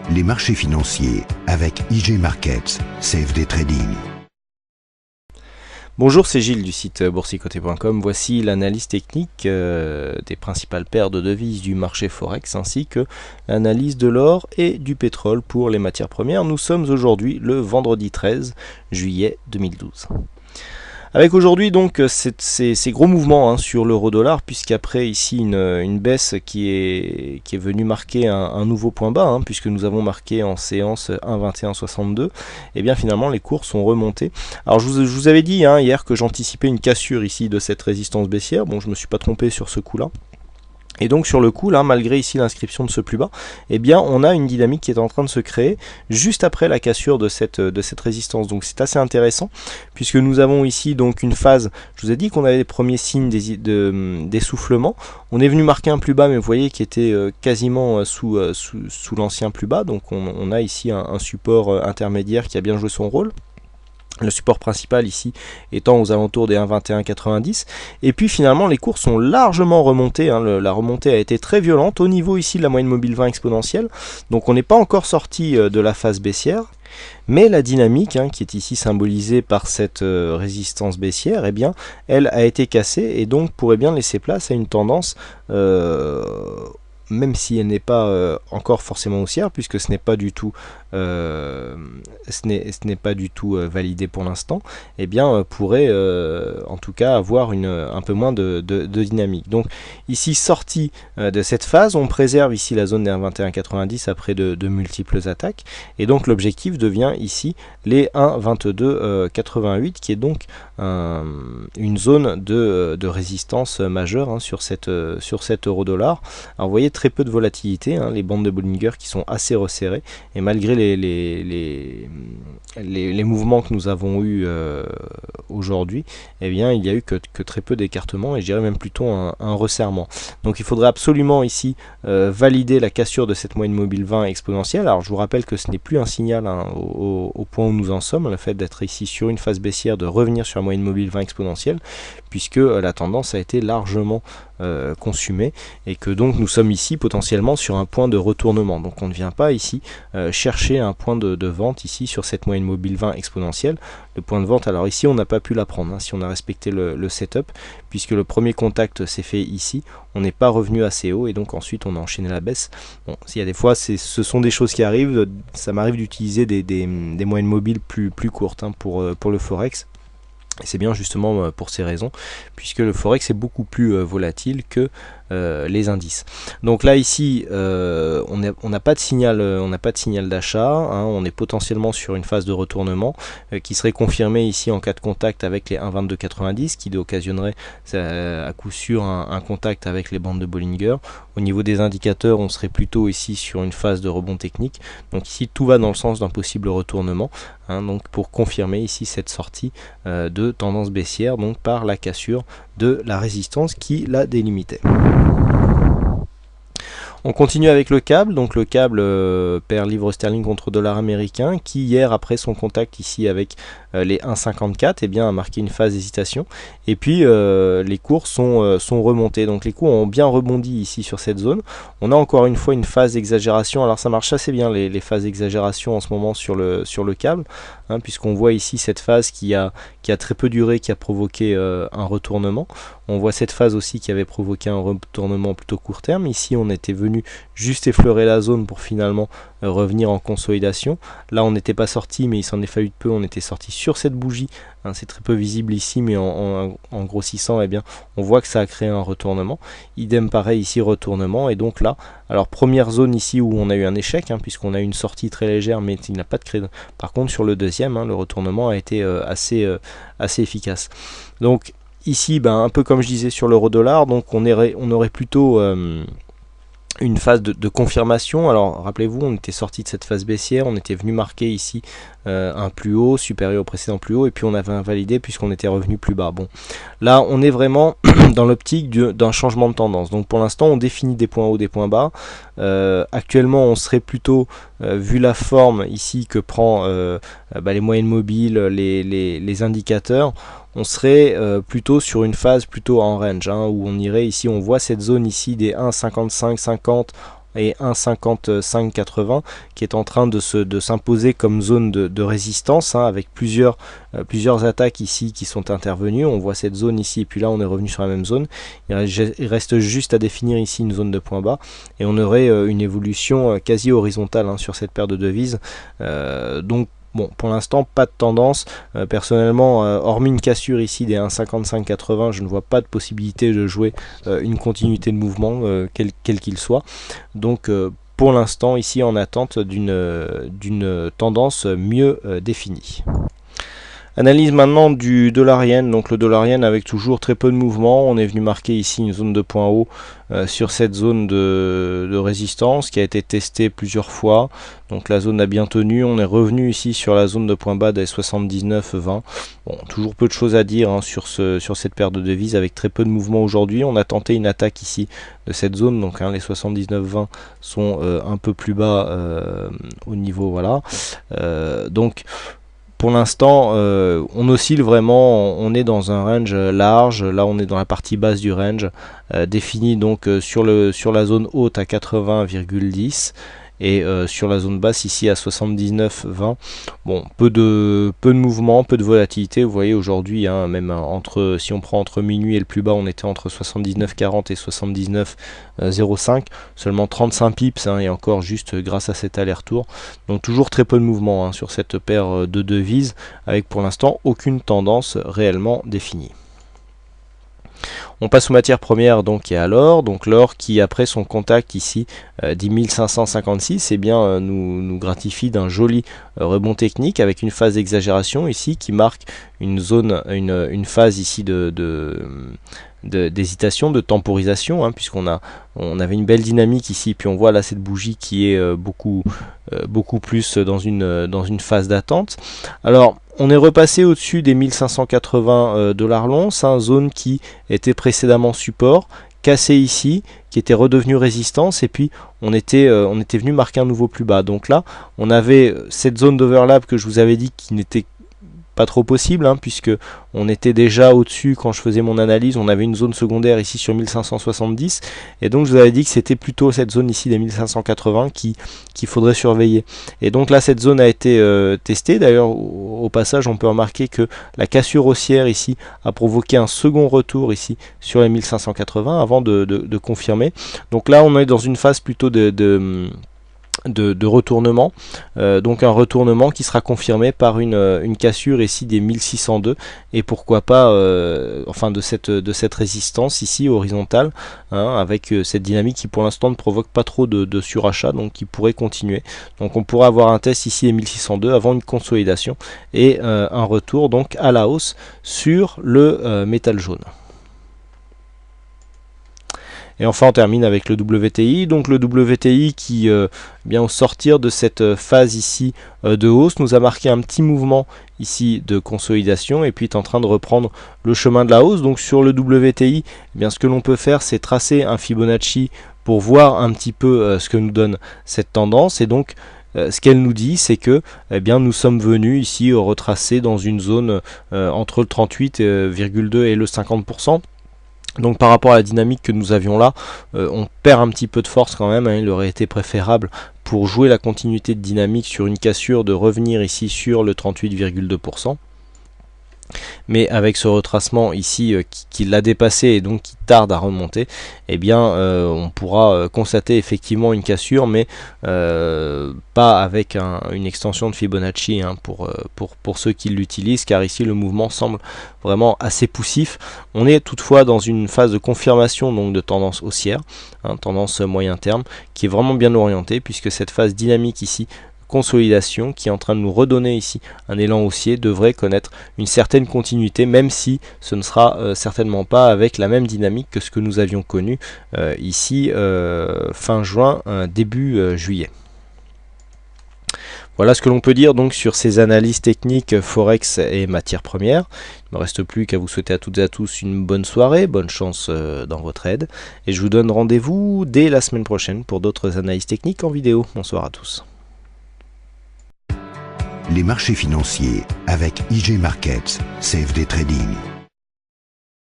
les marchés financiers avec IG Markets, CFD Trading. Bonjour, c'est Gilles du site boursicoté.com. Voici l'analyse technique des principales paires de devises du marché Forex ainsi que l'analyse de l'or et du pétrole pour les matières premières. Nous sommes aujourd'hui le vendredi 13 juillet 2012. Avec aujourd'hui donc ces gros mouvements sur l'euro-dollar, puisqu'après ici une baisse qui est venue marquer un nouveau point bas, puisque nous avons marqué en séance 1,2162, et bien finalement les cours sont remontés. Alors je vous avais dit hier que j'anticipais une cassure ici de cette résistance baissière. Bon, je me suis pas trompé sur ce coup-là. Et donc sur le coup, là, malgré ici l'inscription de ce plus bas, eh bien on a une dynamique qui est en train de se créer juste après la cassure de cette résistance. Donc c'est assez intéressant, puisque nous avons ici donc une phase, je vous ai dit qu'on avait les premiers signes d'essoufflement. On est venu marquer un plus bas, mais vous voyez qui était quasiment sous l'ancien plus bas. Donc on a ici un support intermédiaire qui a bien joué son rôle. Le support principal ici étant aux alentours des 1,2190, et puis finalement les cours sont largement remontés, la remontée a été très violente au niveau ici de la moyenne mobile 20 exponentielle, donc on n'est pas encore sorti de la phase baissière, mais la dynamique qui est ici symbolisée par cette résistance baissière, eh bien elle a été cassée et donc pourrait bien laisser place à une tendance même si elle n'est pas encore forcément haussière, puisque ce n'est pas du tout validé pour l'instant, eh bien pourrait en tout cas avoir un peu moins de dynamique. Donc ici, sortie de cette phase, on préserve ici la zone des 1,2190 après de multiples attaques, et donc l'objectif devient ici les 1,2288 qui est donc une zone de résistance majeure sur cet euro-dollar. Alors vous voyez très peu de volatilité, les bandes de Bollinger qui sont assez resserrées, et malgré les mouvements que nous avons eu aujourd'hui, eh bien il n'y a eu que très peu d'écartement, et je dirais même plutôt un resserrement. Donc il faudrait absolument ici valider la cassure de cette moyenne mobile 20 exponentielle. Alors je vous rappelle que ce n'est plus un signal au point où nous en sommes, le fait d'être ici sur une phase baissière, de revenir sur la moyenne mobile 20 exponentielle, puisque la tendance a été largement consumée, et que donc nous sommes ici potentiellement sur un point de retournement. Donc on ne vient pas ici chercher un point de vente ici sur cette moyenne mobile 20 exponentielle. Le point de vente, alors ici on n'a pas pu la prendre si on a respecté le setup, puisque le premier contact s'est fait ici, on n'est pas revenu assez haut, et donc ensuite on a enchaîné la baisse. Bon, s'il y a des fois, ce sont des choses qui arrivent, ça m'arrive d'utiliser des moyennes mobiles plus courtes pour le Forex. Et c'est bien justement pour ces raisons, puisque le Forex est beaucoup plus volatile que les indices. Donc là ici on n'a pas de signal d'achat, on est potentiellement sur une phase de retournement qui serait confirmée ici en cas de contact avec les 1,2290, qui occasionnerait à coup sûr un contact avec les bandes de Bollinger. Au niveau des indicateurs, on serait plutôt ici sur une phase de rebond technique. Donc ici tout va dans le sens d'un possible retournement, donc pour confirmer ici cette sortie de tendance baissière, donc par la cassure de la résistance qui la délimitait. On continue avec le câble, donc le câble paire livre sterling contre dollar américain, qui hier, après son contact ici avec les 1,54, eh bien a marqué une phase d'hésitation, et puis les cours sont remontés. Donc les cours ont bien rebondi ici sur cette zone. On a encore une fois une phase d'exagération. Alors ça marche assez bien les phases d'exagération en ce moment sur le câble, puisqu'on voit ici cette phase qui a très peu duré, qui a provoqué un retournement. On voit cette phase aussi qui avait provoqué un retournement plutôt court terme. Ici on était venu juste effleurer la zone pour finalement revenir en consolidation. Là on n'était pas sorti, mais il s'en est fallu de peu, on était sorti sur cette bougie, c'est très peu visible ici, mais en grossissant, eh bien on voit que ça a créé un retournement. Idem pareil ici, retournement, et donc là, alors première zone ici où on a eu un échec, puisqu'on a eu une sortie très légère, mais il n'a pas de crédit. Par contre sur le deuxième, le retournement a été assez efficace. Donc ici, un peu comme je disais sur l'euro-dollar, donc on aurait plutôt une phase de confirmation. Alors rappelez-vous, on était sorti de cette phase baissière, on était venu marquer ici un plus haut supérieur au précédent plus haut, et puis on avait invalidé puisqu'on était revenu plus bas. Bon, là on est vraiment dans l'optique d'un changement de tendance. Donc pour l'instant on définit des points hauts, des points bas. Actuellement on serait plutôt, vu la forme ici que prend les moyennes mobiles, les indicateurs, on serait plutôt sur une phase plutôt en range, où on irait ici, on voit cette zone ici des 1,55, 50, et 1,5580 qui est en train de s'imposer comme zone de résistance, hein, avec plusieurs attaques ici qui sont intervenues. On voit cette zone ici et puis là on est revenu sur la même zone. Il reste juste à définir ici une zone de point bas et on aurait une évolution quasi horizontale, hein, sur cette paire de devises. Donc bon, pour l'instant, pas de tendance. Personnellement, hormis une cassure ici des 1,5580, je ne vois pas de possibilité de jouer une continuité de mouvement, quel qu'il soit. Donc, pour l'instant, ici, en attente d'une tendance mieux définie. Analyse maintenant du dollar-yen. Donc le dollar-yen avec toujours très peu de mouvement. On est venu marquer ici une zone de point haut sur cette zone de résistance qui a été testée plusieurs fois. Donc la zone a bien tenu. On est revenu ici sur la zone de point bas des 79,20. Bon, toujours peu de choses à dire, hein, sur cette paire de devises avec très peu de mouvement aujourd'hui. On a tenté une attaque ici de cette zone. Donc, hein, les 79,20 sont un peu plus bas au niveau, voilà. Donc pour l'instant, on oscille vraiment, on est dans un range large. Là, on est dans la partie basse du range, défini donc sur la zone haute à 80,10 et sur la zone basse ici à 79,20. Bon, peu de mouvement, peu de volatilité. Vous voyez aujourd'hui, hein, même si on prend entre minuit et le plus bas, on était entre 79,40 et 79,05. Seulement 35 pips, hein, et encore juste grâce à cet aller-retour. Donc toujours très peu de mouvement, hein, sur cette paire de devises, avec pour l'instant aucune tendance réellement définie. On passe aux matières premières, donc, et à l'or. Donc l'or qui, après son contact ici des 1556, eh bien, nous gratifie d'un joli rebond technique avec une phase d'exagération ici qui marque une zone, une phase ici d'hésitation, de temporisation, hein, puisqu'on avait une belle dynamique ici, puis on voit là cette bougie qui est beaucoup plus dans une phase d'attente. Alors on est repassé au-dessus des 1580 $ l'once, hein, zone qui était précédemment support, cassé ici, qui était redevenu résistance, et puis on était venu marquer un nouveau plus bas. Donc là, on avait cette zone d'overlap que je vous avais dit qui n'était pas trop possible, hein, puisque on était déjà au-dessus quand je faisais mon analyse. On avait une zone secondaire ici sur 1570, et donc je vous avais dit que c'était plutôt cette zone ici des 1580 qu'il faudrait surveiller. Et donc là, cette zone a été testée. D'ailleurs, au passage, on peut remarquer que la cassure haussière ici a provoqué un second retour ici sur les 1580 avant de confirmer. Donc là, on est dans une phase plutôt de retournement, donc un retournement qui sera confirmé par une cassure ici des 1602, et pourquoi pas enfin de cette résistance ici horizontale, hein, avec cette dynamique qui pour l'instant ne provoque pas trop de surachat, donc qui pourrait continuer. Donc on pourrait avoir un test ici des 1602 avant une consolidation et un retour donc à la hausse sur le métal jaune. Et enfin on termine avec le WTI, donc le WTI qui, bien au sortir de cette phase ici de hausse, nous a marqué un petit mouvement ici de consolidation et puis est en train de reprendre le chemin de la hausse. Donc sur le WTI, eh bien, ce que l'on peut faire, c'est tracer un Fibonacci pour voir un petit peu ce que nous donne cette tendance. Et donc ce qu'elle nous dit, c'est que, eh bien, nous sommes venus ici retracer dans une zone entre le 38,2 et le 50%. Donc par rapport à la dynamique que nous avions là, on perd un petit peu de force quand même, hein. Il aurait été préférable pour jouer la continuité de dynamique sur une cassure de revenir ici sur le 38,2%. Mais avec ce retracement ici qui l'a dépassé et donc qui tarde à remonter, eh bien on pourra constater effectivement une cassure, mais pas avec une extension de Fibonacci, hein, pour ceux qui l'utilisent, car ici le mouvement semble vraiment assez poussif. On est toutefois dans une phase de confirmation donc de tendance haussière, hein, tendance moyen terme, qui est vraiment bien orientée, puisque cette phase dynamique ici, consolidation, qui est en train de nous redonner ici un élan haussier, devrait connaître une certaine continuité, même si ce ne sera certainement pas avec la même dynamique que ce que nous avions connu ici fin juin, début juillet. Voilà ce que l'on peut dire donc sur ces analyses techniques Forex et matières premières. Il ne me reste plus qu'à vous souhaiter à toutes et à tous une bonne soirée, bonne chance dans votre aide, et je vous donne rendez-vous dès la semaine prochaine pour d'autres analyses techniques en vidéo. Bonsoir à tous. Les marchés financiers avec IJ Markets, CFD Trading.